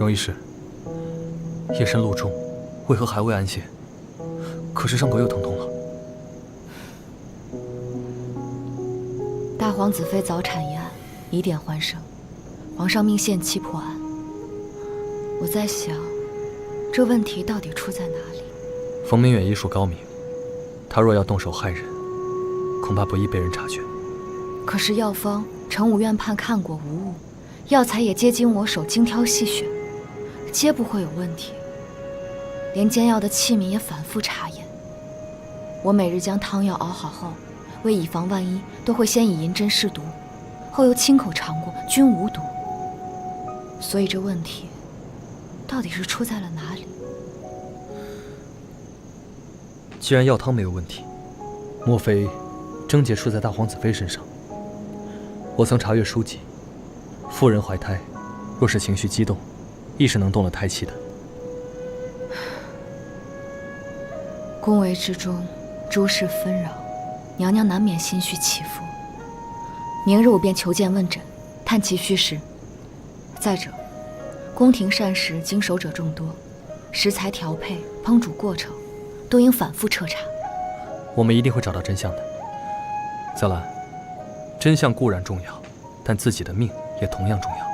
荣医师，夜深路重，为何还未安歇？可是伤口又疼痛了。大皇子妃早产一案，疑点环生，皇上命限期破案。我在想，这问题到底出在哪里？冯明远医术高明，他若要动手害人，恐怕不易被人察觉。可是药方承武院判看过无误，药材也皆经我手精挑细选，皆不会有问题。连煎药的器皿也反复查验。我每日将汤药熬好后，为以防万一，都会先以银针试毒，后又亲口尝过，均无毒。所以这问题到底是出在了哪里？既然药汤没有问题，莫非症结出在大皇子妃身上？我曾查阅书籍，妇人怀胎，若是情绪激动，亦是能动了胎气的。宫闱之中，诸事纷扰，娘娘难免心绪起伏。明日我便求见问诊，探其虚实。再者，宫廷膳食经手者众多，食材调配、烹煮过程都应反复彻查。我们一定会找到真相的。小兰，真相固然重要，但自己的命也同样重要。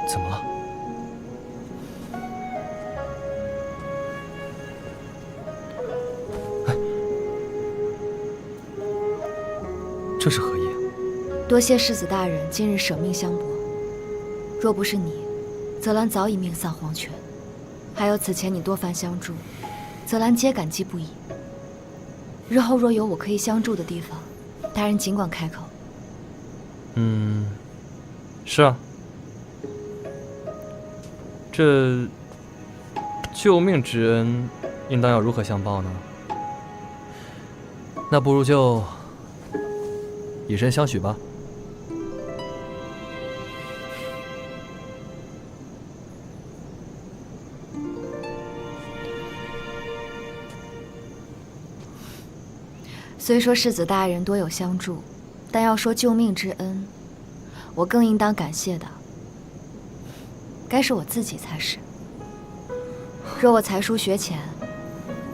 怎么了？哎，这是何意？多谢世子大人今日舍命相搏，若不是你，泽兰早已命丧黄泉。还有此前你多番相助，泽兰皆感激不已。日后若有我可以相助的地方，大人尽管开口。是啊。这救命之恩，应当要如何相报呢？那不如就以身相许吧。虽说世子大人多有相助，但要说救命之恩，我更应当感谢的，该是我自己才是。若我才疏学浅，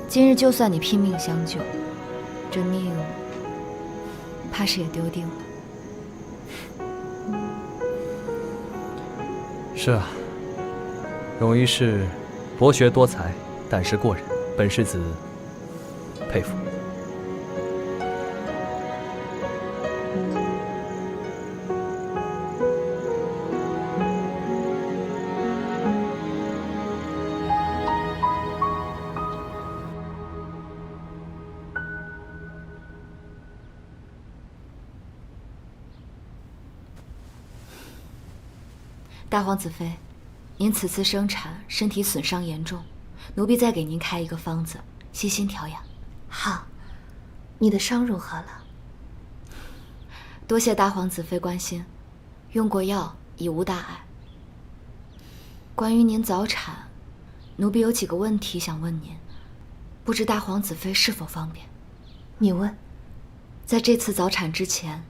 今日就算你拼命相救，这命怕是也丢定了。是啊，荣医师博学多才，胆识过人，本世子佩服。大皇子妃，您此次生产身体损伤严重，奴婢再给您开一个方子，悉心调养。好，你的伤如何了？多谢大皇子妃关心，用过药，已无大碍。关于您早产，奴婢有几个问题想问您，不知大皇子妃是否方便？你问。在这次早产之前，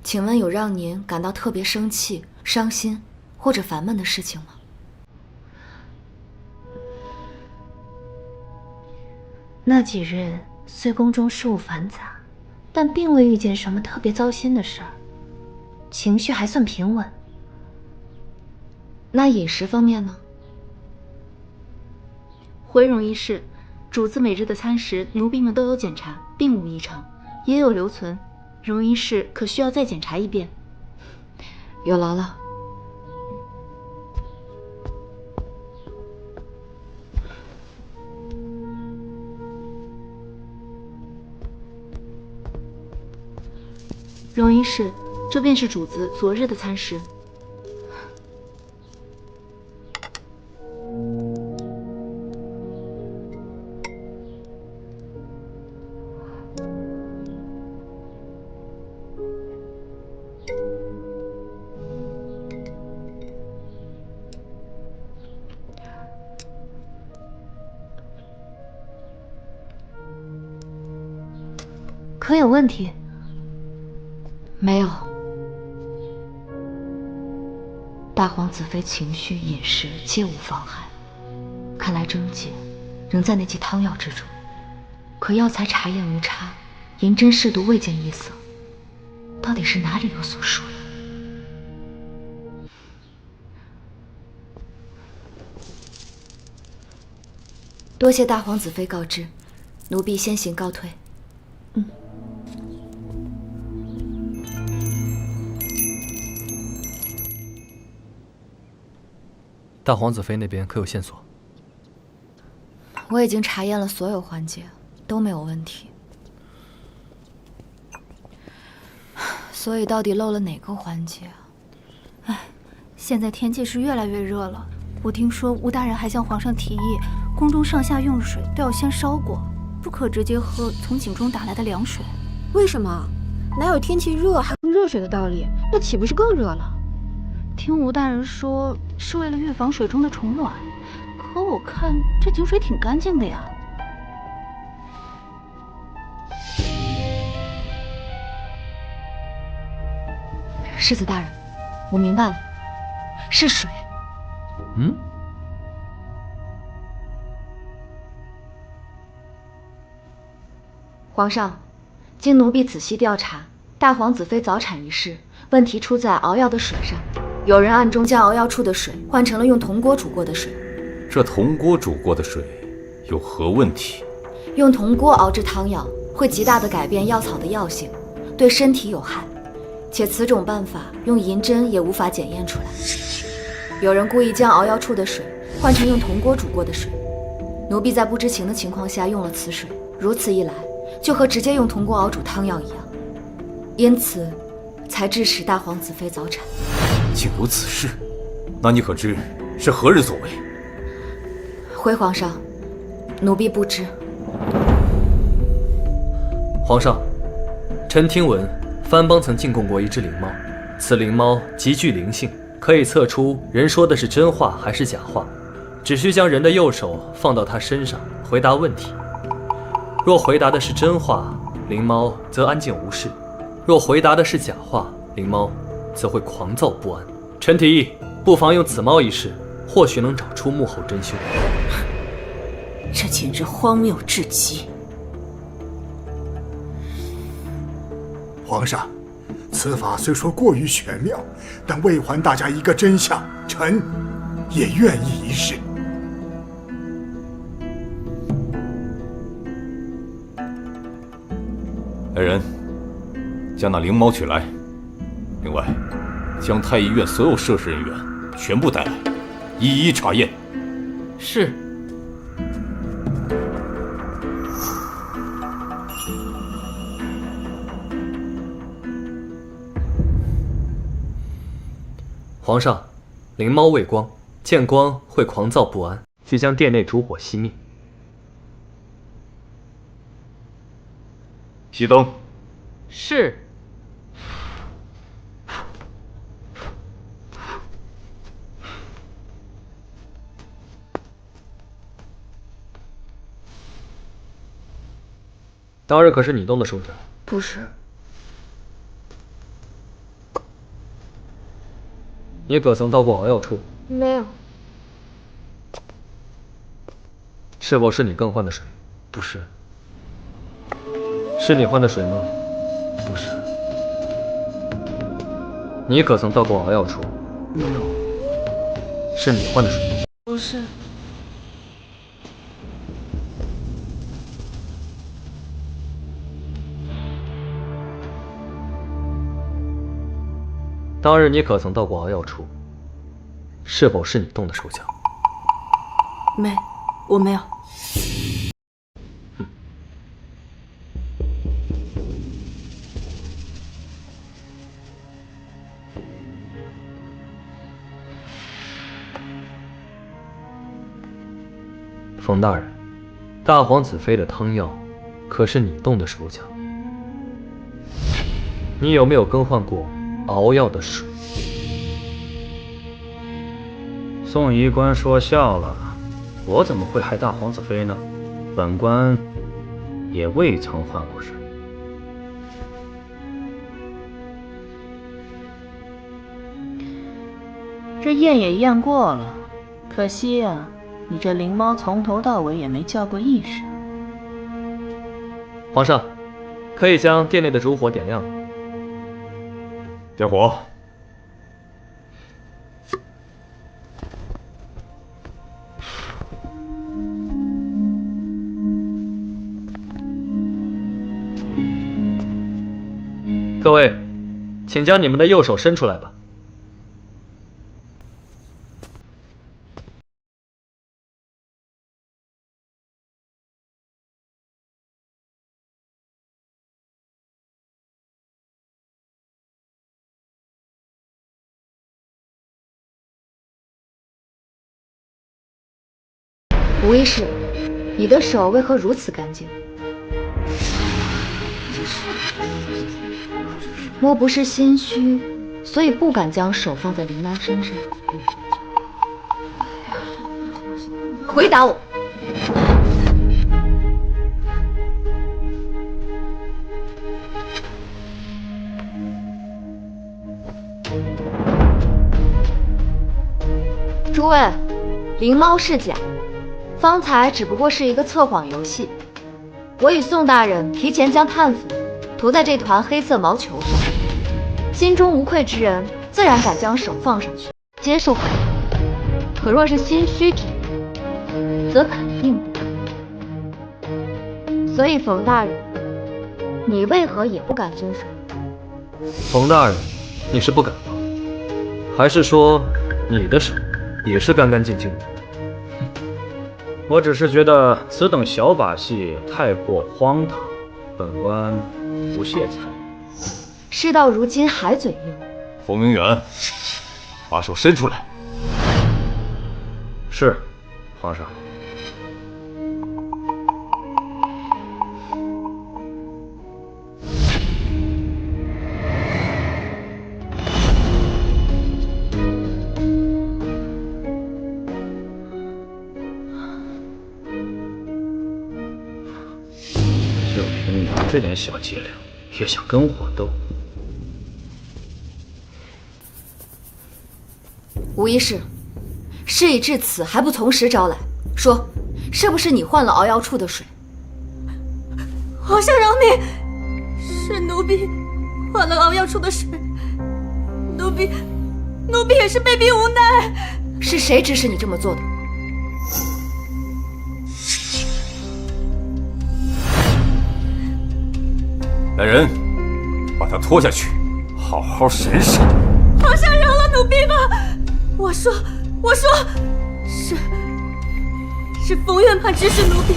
请问有让您感到特别生气、伤心或者烦闷的事情吗？那几日虽宫中事务繁杂，但并未遇见什么特别糟心的事儿，情绪还算平稳。那饮食方面呢？回荣医师，主子每日的餐食，奴婢们都有检查，并无异常，也有留存。荣医师可需要再检查一遍？有劳了。荣医师，这便是主子昨日的餐食。可有问题？没有。大皇子妃情绪、饮食皆无妨害，看来症结仍在那剂汤药之中。可药材查验无差，银针试毒未见异色，到底是哪里有所疏呀？多谢大皇子妃告知，奴婢先行告退。大皇子妃那边可有线索？我已经查验了所有环节，都没有问题。所以到底漏了哪个环节啊？哎，现在天气是越来越热了。我听说吴大人还向皇上提议，宫中上下用水都要先烧过，不可直接喝从井中打来的凉水。为什么？哪有天气热还喝热水的道理？那岂不是更热了？听吴大人说是为了预防水中的虫卵，可我看这井水挺干净的呀。世子大人，我明白了，是水。嗯？皇上，经奴婢仔细调查，大皇子妃早产一事，问题出在熬药的水上。有人暗中将熬药处的水换成了用铜锅煮过的水。这铜锅煮过的水有何问题？用铜锅熬制汤药会极大地改变药草的药性，对身体有害，且此种办法用银针也无法检验出来。有人故意将熬药处的水换成用铜锅煮过的水，奴婢在不知情的情况下用了此水，如此一来，就和直接用铜锅熬煮汤药一样，因此才致使大皇子妃早产。竟有此事？那你可知是何人所为？回皇上，奴婢不知。皇上，臣听闻藩邦曾进贡过一只灵猫，此灵猫极具灵性，可以测出人说的是真话还是假话，只需将人的右手放到它身上回答问题。若回答的是真话，灵猫则安静无事；若回答的是假话，灵猫则会狂躁不安。臣提议，不妨用此猫一试，或许能找出幕后真凶。这简直荒谬至极！皇上，此法虽说过于玄妙，但为还大家一个真相，臣也愿意一试。来人，将那灵猫取来。另外，将太医院所有涉事人员全部带来，一一查验。是。皇上，灵猫畏光，见光会狂躁不安，需将殿内烛火熄灭。熄灯。是。当日可是你动的手脚？不是。你可曾到过熬药处？没有。是否是你更换的水？不是。是你换的水吗？不是。你可曾到过熬药处？没有。是你换的水吗？不是。当日你可曾到过熬药处？是否是你动的手脚？没，我没有。冯大人，大皇子妃的汤药可是你动的手脚？你有没有更换过熬药的水？宋医官说笑了，我怎么会害大皇子妃呢？本官也未曾换过水。这验也验过了，可惜呀，你这灵猫从头到尾也没叫过一声。皇上，可以将殿内的烛火点亮。点火。各位，请将你们的右手伸出来吧。吴医师，你的手为何如此干净？莫不是心虚，所以不敢将手放在林丹身上？回答我！诸位，灵猫是假，方才只不过是一个测谎游戏。我与宋大人提前将炭粉涂在这团黑色毛球上，心中无愧之人自然敢将手放上去接受肯定，可若是心虚之人，则肯定不敢。所以冯大人，你为何也不敢遵守？冯大人，你是不敢吗？还是说你的手也是干干净净的？我只是觉得此等小把戏太过荒唐，本官不屑参与。事到如今还嘴硬。冯明远，把手伸出来。是，皇上。就凭你这点小伎俩，也想跟我斗？吴医师，事已至此还不从实招来，说是不是你换了熬药处的水？皇上饶命，是奴婢换了熬药处的水，奴婢也是被逼无奈。是谁指使你这么做的？来人，把他拖下去，好好审审。皇上饶了奴婢吧！我说，是冯院判指使奴婢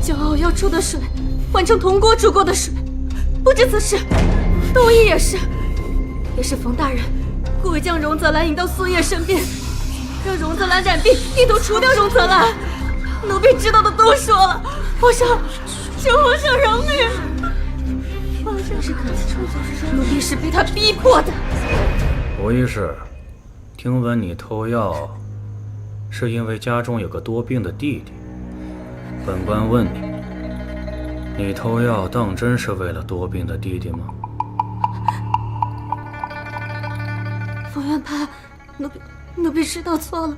将熬药处的水换成铜锅煮过的水，不知此事，东夷也是冯大人故意将荣泽兰引到苏叶身边，让荣泽兰染病，意图除掉荣泽兰。奴婢知道的都说了，皇上，求皇上饶命！皇上，奴婢是被他逼迫的。吴医师，听闻你偷药，是因为家中有个多病的弟弟。本官问你，你偷药当真是为了多病的弟弟吗？冯院判，奴婢知道错了，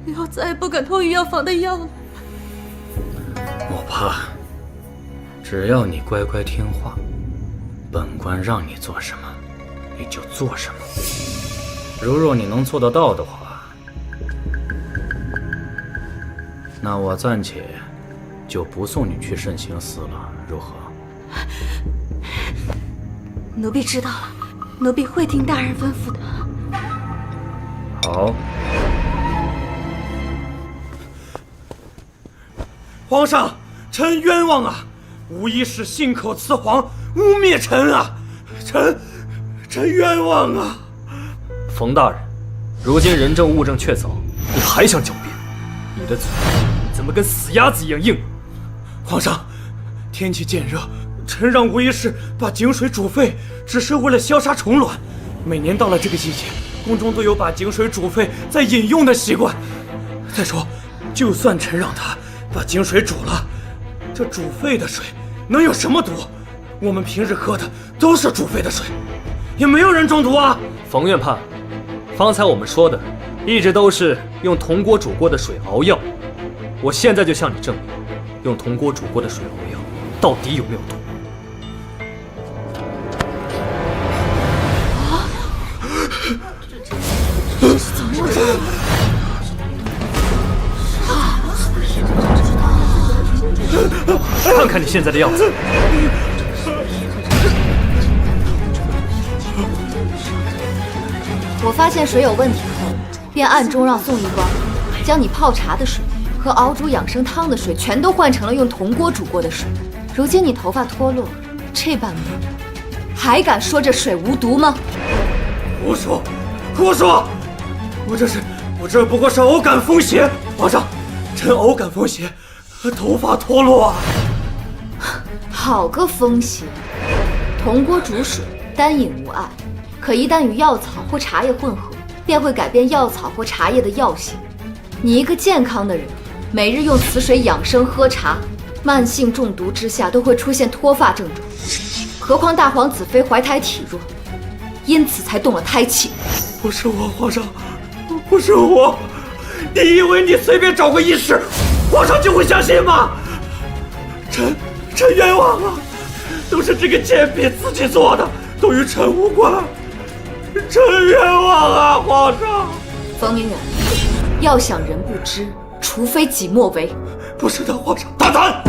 以后再也不敢偷御药房的药了。莫怕，只要你乖乖听话，本官让你做什么，你就做什么。如若你能做得到的话，那我暂且就不送你去慎刑司了，如何？奴婢知道了，奴婢会听大人吩咐的。好。皇上，臣冤枉啊！吴医师信口雌黄，污蔑臣啊！臣冤枉啊！冯大人，如今人证物证确凿，你还想狡辩？你的嘴怎么跟死鸭子一样硬？皇上，天气渐热，臣让吴医师把井水煮沸，只是为了消杀虫卵。每年到了这个季节，宫中都有把井水煮沸再饮用的习惯。再说，就算臣让他把井水煮了，这煮沸的水能有什么毒？我们平日喝的都是煮沸的水，也没有人中毒啊！冯院判，方才我们说的，一直都是用铜锅煮过的水熬药。我现在就向你证明，用铜锅煮过的水熬药，到底有没有毒？这是怎么回事？看看你现在的样子。我发现水有问题后，便暗中让宋一光将你泡茶的水和熬煮养生汤的水全都换成了用铜锅煮过的水。如今你头发脱落，这般模样，还敢说这水无毒吗？胡说，胡说！我这不过是偶感风邪，皇上，臣偶感风邪，头发脱落啊！好个风邪！铜锅煮水，单饮无碍。可一旦与药草或茶叶混合，便会改变药草或茶叶的药性。你一个健康的人，每日用此水养生喝茶，慢性中毒之下都会出现脱发症状。何况大皇子妃怀胎体弱，因此才动了胎气。不是我，皇上，不是我。你以为你随便找个医师，皇上就会相信吗？臣冤枉了，都是这个贱婢自己做的，都与臣无关。臣冤枉啊，皇上！冯明远，要想人不知，除非己莫为。不是的，皇上。大胆！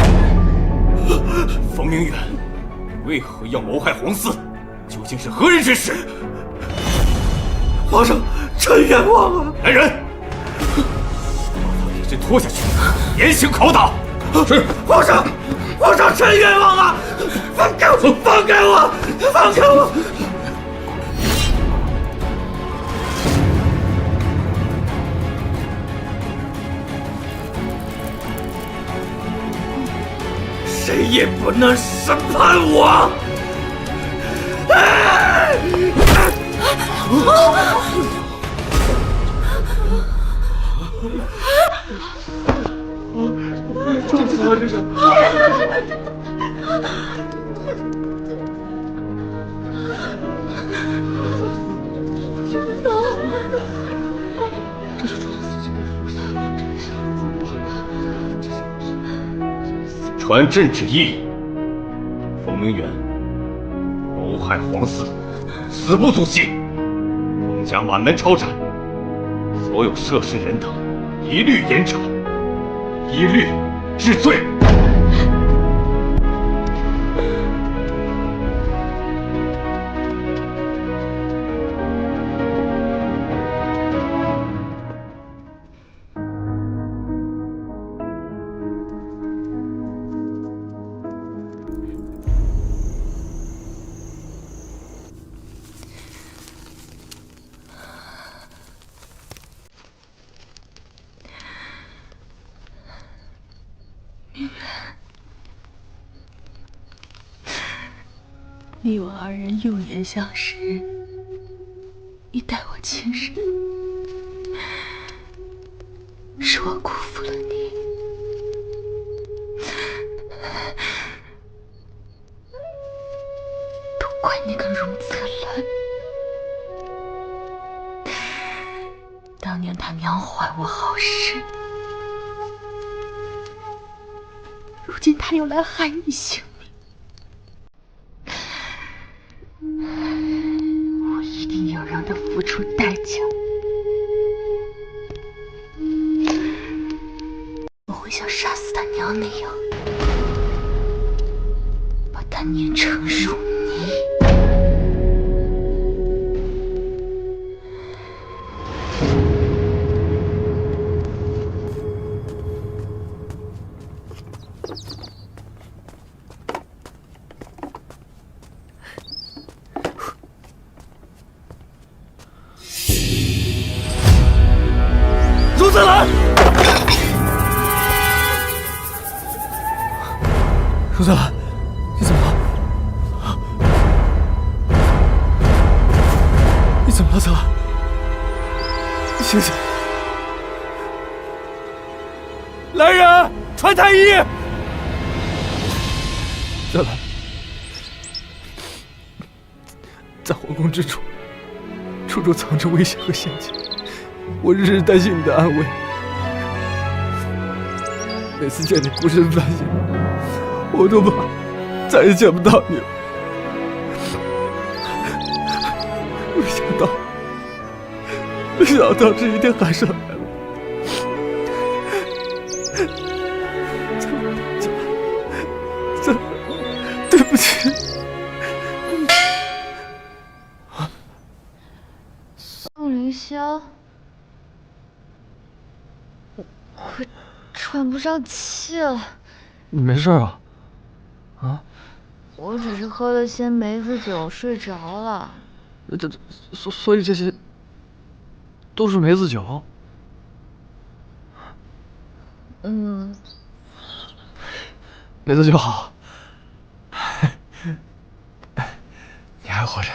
冯明远，为何要谋害皇嗣？究竟是何人指使？皇上，臣冤枉啊！来人，把他一直拖下去，严刑拷打。是，皇上，皇上，臣冤枉啊！放开我，放开我，放开我！谁也不能审判我！传朕旨意，冯明远谋害皇嗣，死不足惜。冯家满门抄斩，所有涉事人等一律严惩，一律治罪。你我二人幼年相识，你待我亲人，是我辜负了你。都怪那个荣泽兰，当年他娘坏我好事，如今他又来害你性命。我一定要让他付出代价。我会像杀死他娘那样，把他碾成肉泥。荣泽兰，荣泽兰，你怎么了？你怎么了，泽兰？你醒醒！来人，传太医！泽兰，在皇宫之处出处处藏着危险和陷阱，我日日担心你的安危。每次见你孤身犯险，我都怕再也见不到你了。没想到这一天还是来了。对不起。宋凌霄，我喘不上气了。你没事啊？啊？我只是喝了些梅子酒睡着了。所以这些都是梅子酒？梅子酒好。你还活着。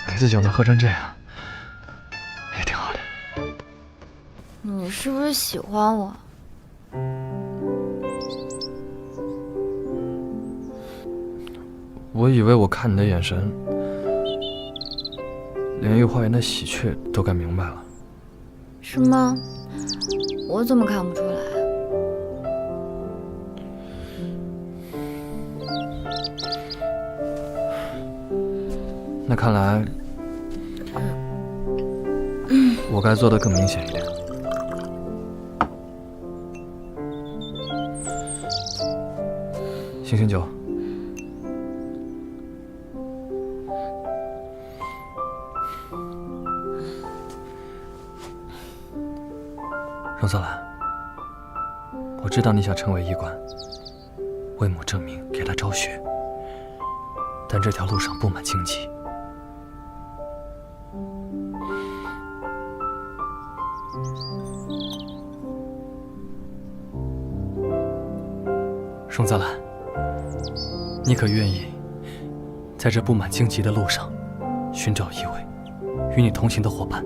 梅子酒能喝成这样，也挺好的。你是不是喜欢我？我以为我看你的眼神，连御花园的喜鹊都该明白了。是吗？我怎么看不出来？那看来，我该做得更明显一点。醒醒酒。荣泽兰，我知道你想成为医官，为母证明，给他昭雪，但这条路上布满荆棘。荣泽兰，你可愿意在这布满荆棘的路上寻找一位与你同行的伙伴？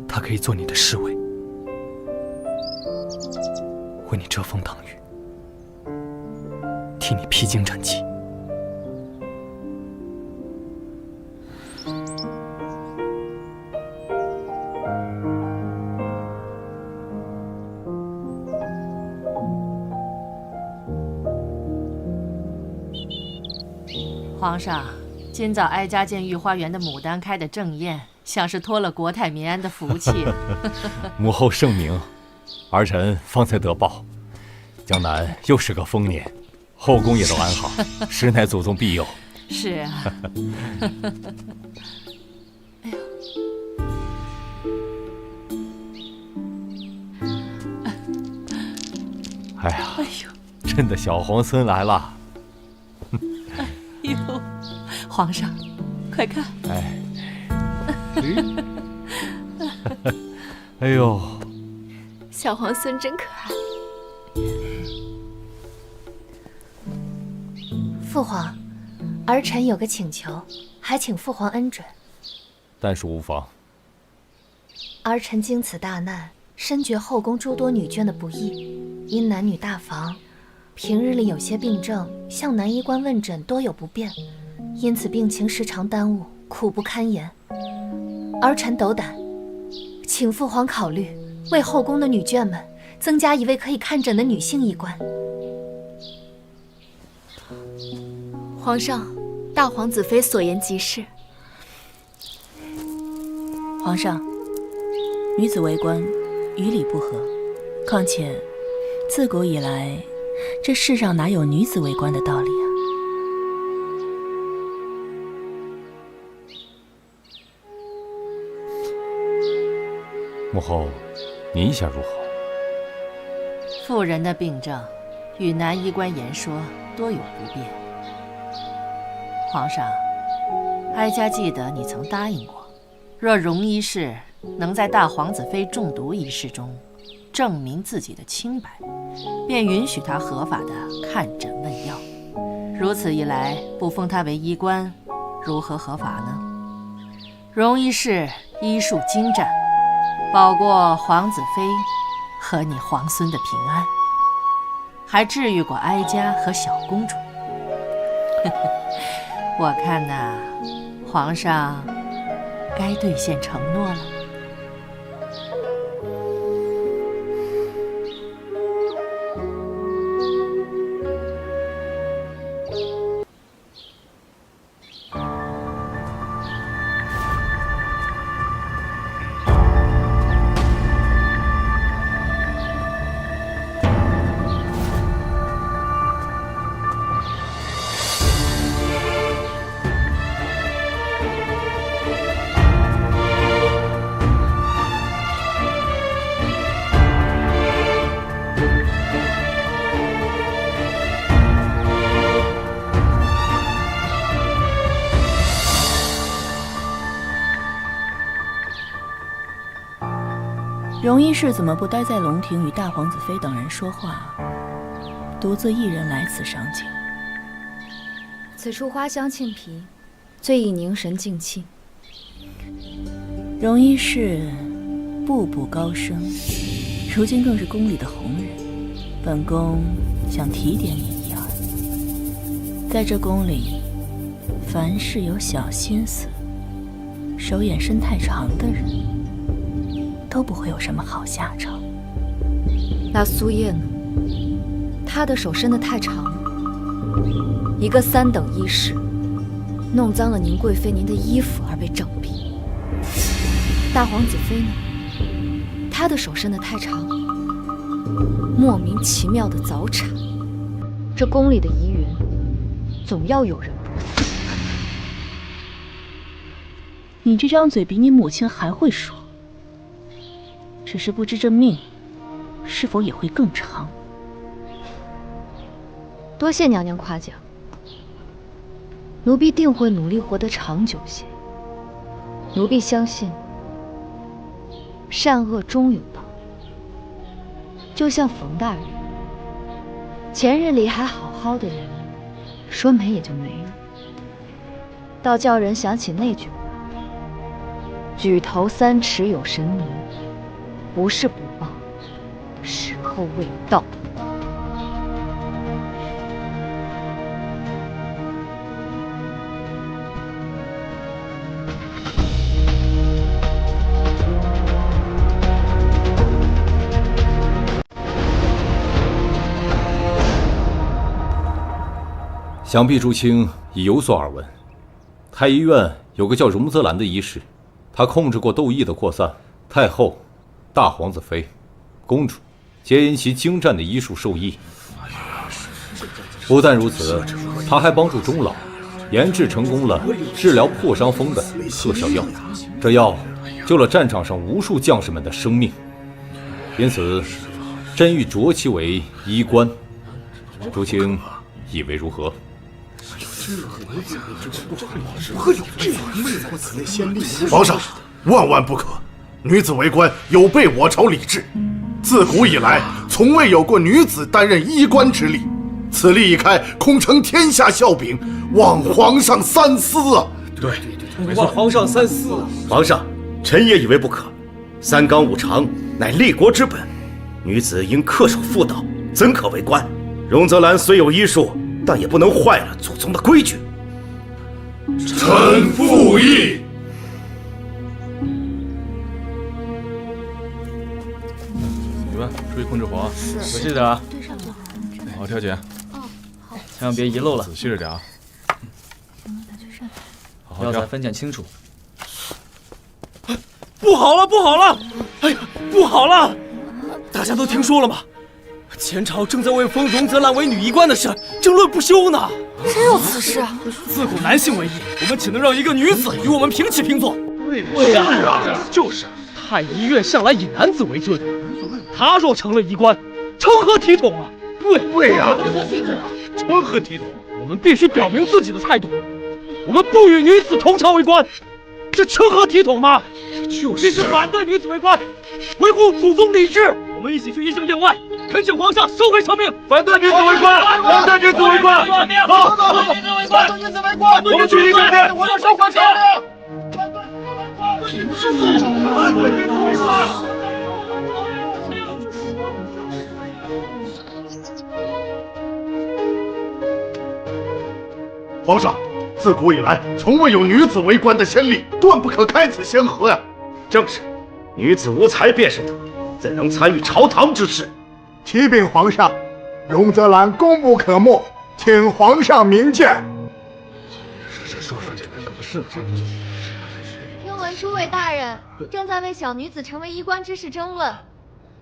他可以做你的侍卫，为你遮风挡雨，替你披荆斩棘。皇上，今早哀家见御花园的牡丹开得正艳，像是托了国泰民安的福气。母后圣明，儿臣方才得报，江南又是个丰年，后宫也都安好，实乃祖宗庇佑。是啊。哎呀，朕的小皇孙来了。哟，皇上，快看！哎呦，小皇孙真可爱。父皇，儿臣有个请求，还请父皇恩准。但属无妨。儿臣经此大难，深觉后宫诸多女眷的不易，因男女大防，平日里有些病症，向男医官问诊多有不便，因此病情时常耽误，苦不堪言。儿臣斗胆，请父皇考虑为后宫的女眷们增加一位可以看诊的女性医官。皇上，大皇子妃所言极是。皇上，女子为官，与理不合。况且，自古以来，这世上哪有女子为官的道理啊？母后，您意下如何？妇人的病症，与男医官言说多有不便。皇上，哀家记得你曾答应过，若荣医师能在大皇子妃中毒一事中证明自己的清白，便允许他合法的看诊问药。如此一来，不封他为医官，如何合法呢？荣医师医术精湛，保过皇子妃和你皇孙的平安，还治愈过哀家和小公主。我看呐，皇上该兑现承诺了。荣一氏怎么不待在龙庭与大皇子妃等人说话，独自一人来此赏景？此处花香沁脾，最宜凝神静气。荣一氏步步高升，如今更是宫里的红人，本宫想提点你一二。在这宫里，凡是有小心思、手眼伸太长的人，都不会有什么好下场。那苏叶呢？她的手伸得太长了，一个3等医士，弄脏了您贵妃您的衣服而被杖毙。大皇子妃呢？她的手伸得太长，莫名其妙的早产。这宫里的疑云，总要有人不死。你这张嘴比你母亲还会说，只是不知这命是否也会更长。多谢娘娘夸奖，奴婢定会努力活得长久些。奴婢相信，善恶终有报。就像冯大人，前日里还好好的人，说没也就没了，倒叫人想起那句话：举头3尺有神明，不是不报，时候未到。想必朱清已有所耳闻，太医院有个叫荣泽兰的医师，他控制过窦异的扩散，太后、大皇子妃、公主皆因其精湛的医术受益。不但如此，他还帮助钟老研制成功了治疗破伤风的特效药，这药救了战场上无数将士们的生命。因此，朕欲擢其为医官。朱清以为如何？皇上，万万不可！女子为官有悖我朝礼制，自古以来从未有过女子担任医官之力。此例一开，恐成天下笑柄，望皇上三思啊！对，望皇上三思。皇上，臣也以为不可。3纲5常乃立国之本，女子应恪守妇道，怎可为官？荣泽兰虽有医术，但也不能坏了祖宗的规矩。臣附议。你们注意控制火，仔细点啊！好好调节。好，千万别遗漏了。仔细着点啊！好好要再分拣清楚。不好了，不好了！哎呀，不好了！大家都听说了吗？前朝正在为封荣泽兰为女医官的事争论不休呢。真有此事啊！自古男性为医，我们岂能让一个女子与我们平起平坐？对啊，就是。太医院向来以男子为尊，他若成了医官，成何体统啊？对呀，成何体统？我们必须表明自己的态度，我们不与女子同朝为官，这成何体统吗？就是反对女子为官，维护祖宗礼制。我们一起去医生殿外，恳请皇上收回成命，反对女子为官，反对女子为官。好，反对女子为官，反对女子为官，我们去医生殿，我要收回成命。皇上，自古以来从未有女子为官的先例，断不可开此先河呀！正是，女子无才便是德，怎能参与朝堂之事？启禀皇上，容泽兰功不可没，请皇上明鉴。听闻诸位大人正在为小女子成为衣冠之事争论，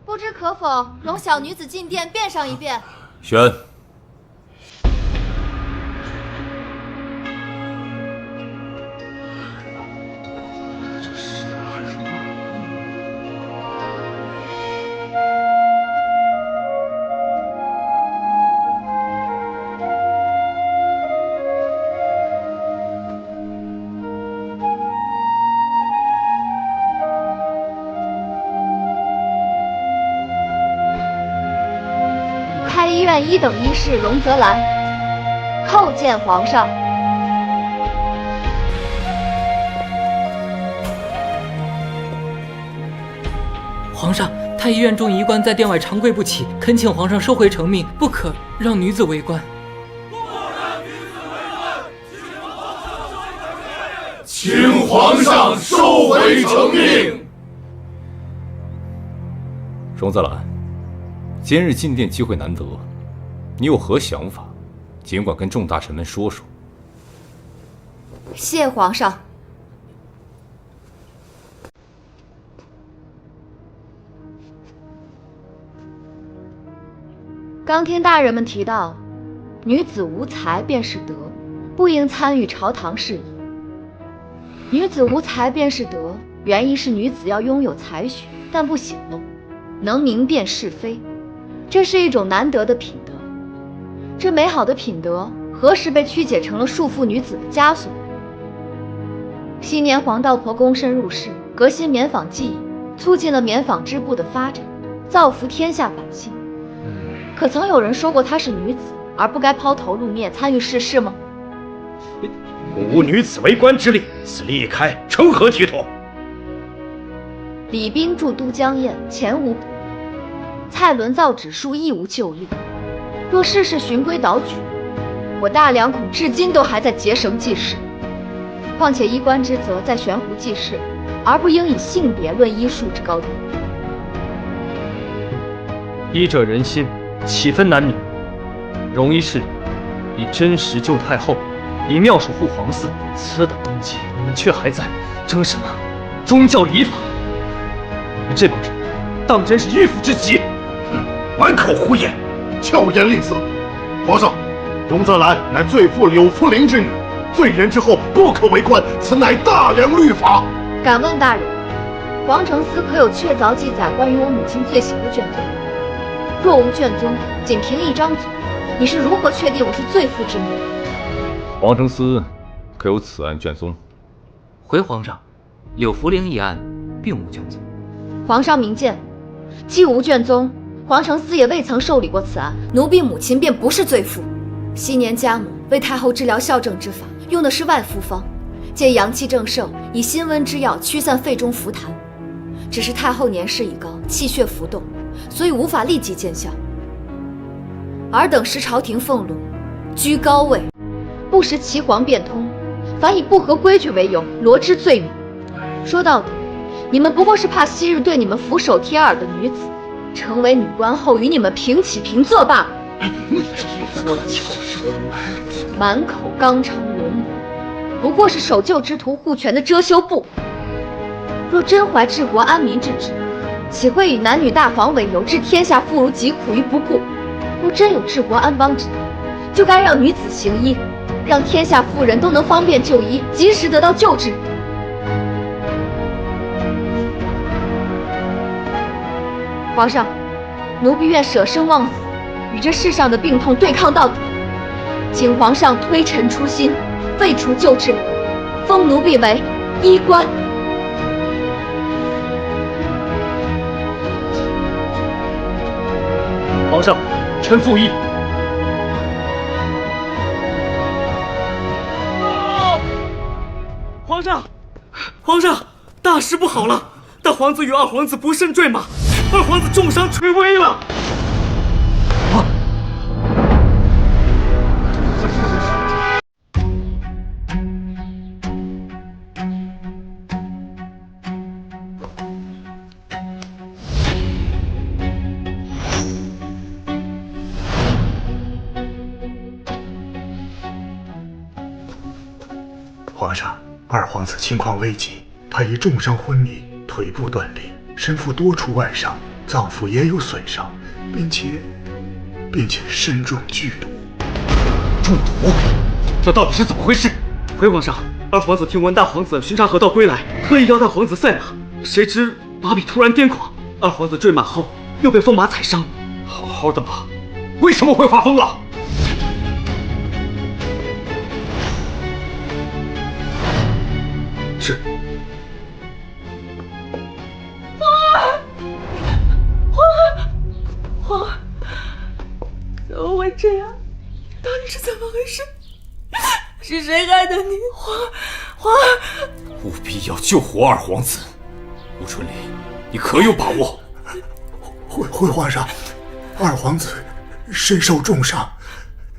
不知可否容小女子进殿辩上一辩？宣。太医院1等医士容泽兰叩见皇上。皇上，太医院中医官在殿外长跪不起，恳请皇上收回成命，不可让女子为官。请皇上收回成命。容泽兰，今日进殿机会难得，你有何想法？尽管跟众大臣们说说。谢皇上。刚听大人们提到，女子无才便是德，不应参与朝堂事宜。女子无才便是德，原意是女子要拥有才学，但不显露，能明辨是非，这是一种难得的品德。这美好的品德，何时被曲解成了束缚女子的枷锁？昔年黄道婆躬身入仕，革新棉纺技艺，促进了棉纺织部的发展，造福天下百姓。可曾有人说过她是女子，而不该抛头露面参与世事吗？无女子为官之例，此例一开，成何体统？李冰驻都江堰，前无补漏；蔡伦造纸术，亦无旧例。若事事循规蹈矩，我大梁恐至今都还在结绳记事。况且医官之责在悬壶济世，而不应以性别论医术之高低。医者仁心，岂分男女？容医是以真实救太后，以妙手护皇嗣，此等功绩，你们却还在争什么宗教礼法？你们这帮人当真是迂腐之极！满口胡言，巧言令色。皇上，容泽兰乃罪妇柳福陵之女，罪人之后不可为官，此乃大梁律法。敢问大人，皇城司可有确凿记载关于我母亲罪行的卷宗？若无卷宗，仅凭一张嘴，你是如何确定我是罪妇之女？皇城司可有此案卷宗？回皇上，柳福陵一案并无卷宗。皇上明鉴，既无卷宗，皇城司也未曾受理过此案，奴婢母亲便不是罪妇。昔年家母为太后治疗校正之法，用的是外敷方，借阳气正盛，以辛温之药驱散肺中浮痰。只是太后年事已高，气血浮动，所以无法立即见效。尔等时朝廷俸禄，居高位，不识岐黄变通，反以不合规矩为由罗织罪名。说到底，你们不过是怕昔日对你们俯首帖耳的女子，成为女官后与你们平起平坐罢了。满口纲常伦理，不过是守旧之徒护权的遮羞布。若真怀治国安民之志，岂会以男女大防为由置天下妇孺疾苦于不顾？若真有治国安邦之意，就该让女子行医，让天下妇人都能方便就医，及时得到救治。皇上，奴婢愿舍生忘死，与这世上的病痛对抗到底。请皇上推陈出新，废除旧制，封奴婢为医官。皇上，臣附议。皇上，皇上，大事！不好了！大皇子与二皇子不慎坠马，二皇子重伤垂危了。皇上，二皇子情况危急，他已重伤昏迷，腿部断裂，身负多处外伤，脏腑也有损伤，并且身中剧毒。中毒？这到底是怎么回事？回皇上，二皇子听闻大皇子巡查河道归来，特意邀大皇子赛马，谁知马匹突然癫狂，二皇子坠马后又被风马踩伤。好好的马，为什么会发疯了？是。皇儿，怎么会这样？到底是怎么回事？是谁害的你？皇儿，务必要救活二皇子。吴春林，你可有把握？回皇上，二皇子身受重伤，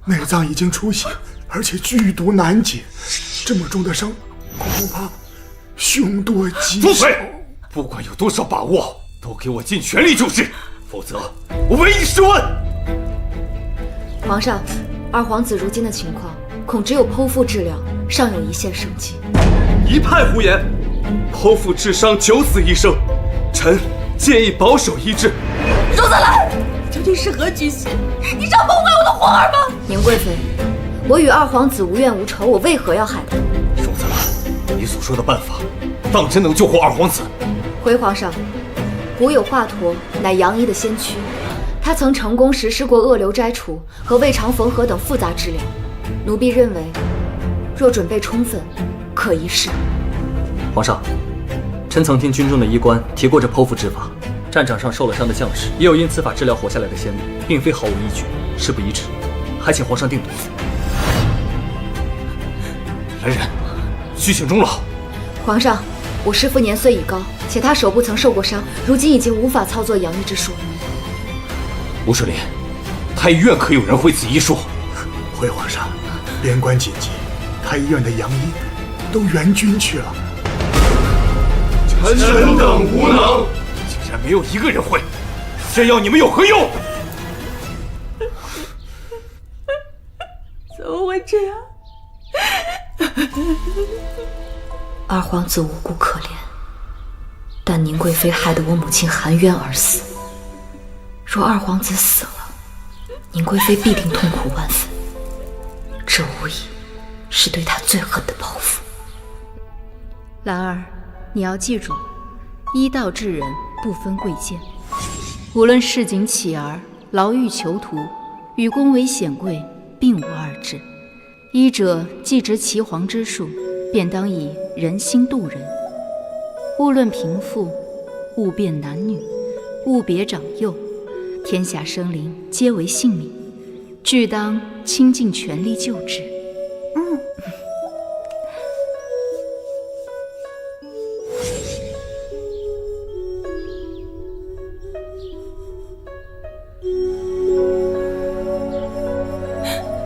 内脏已经出血，而且剧毒难解，这么重的伤，恐怕凶多吉少。住嘴！不管有多少把握，都给我尽全力救治，否则我唯你是问。皇上，二皇子如今的情况，恐只有剖腹治疗，尚有一线生机。一派胡言！剖腹治伤，九死一生，臣建议保守医治。荣泽兰，究竟是何居心？你想谋害我的皇儿吗？宁贵妃，我与二皇子无怨无仇，我为何要害他？荣泽兰，你所说的办法，当真能救活二皇子？回皇上，古有华佗，乃杨医的先驱，他曾成功实施过恶瘤摘除和胃肠缝合等复杂治疗。奴婢认为，若准备充分，可一试。皇上，臣曾听军中的医官提过这剖腹治法，战场上受了伤的将士也有因此法治疗活下来的先例，并非毫无依据。事不宜迟，还请皇上定夺。来人，虚请终老。皇上，我师父年岁已高，且他手部曾受过伤，如今已经无法操作养医之术。吴顺林，太医院可有人会此医术？回皇上，边关紧急，太医院的杨医都援军去了。臣等无能，竟然没有一个人会，这要你们有何用？怎么会这样？二皇子无辜可怜，但宁贵妃害得我母亲含冤而死。若二皇子死了，宁贵妃必定痛苦万分，这无疑是对她最狠的报复。兰儿，你要记住，医道治人不分贵贱，无论市井乞儿、牢狱囚徒，与宫闱显贵并无二致。医者既执岐黄之术，便当以人心度人。勿论贫富，勿辨男女，勿别长幼，天下生灵皆为性命，俱当倾尽全力救治。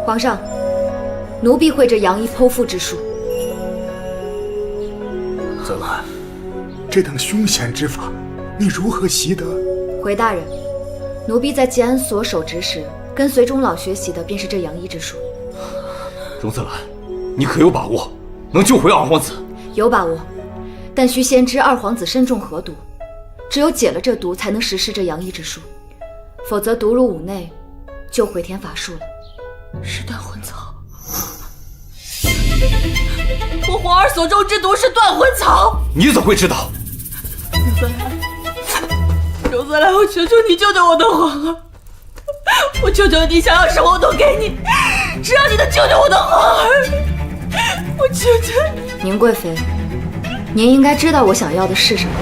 皇上，奴婢会这杨医剖腹之术。泽兰，这等凶险之法，你如何习得？回大人，奴婢在吉安所守职时，跟随钟老学习的便是这杨医之术。荣泽兰，你可有把握能救回二皇子？有把握，但需先知二皇子身中何毒，只有解了这毒，才能实施这杨医之术，否则毒入五内，就回天乏术了。是断魂草，我皇儿所中之毒是断魂草。你怎会知道？荣泽兰，我求求你救救我的皇儿，我求求你，想要什么我都给你，只要你能救救我的皇儿，我求求你。宁贵妃，您应该知道我想要的是什么。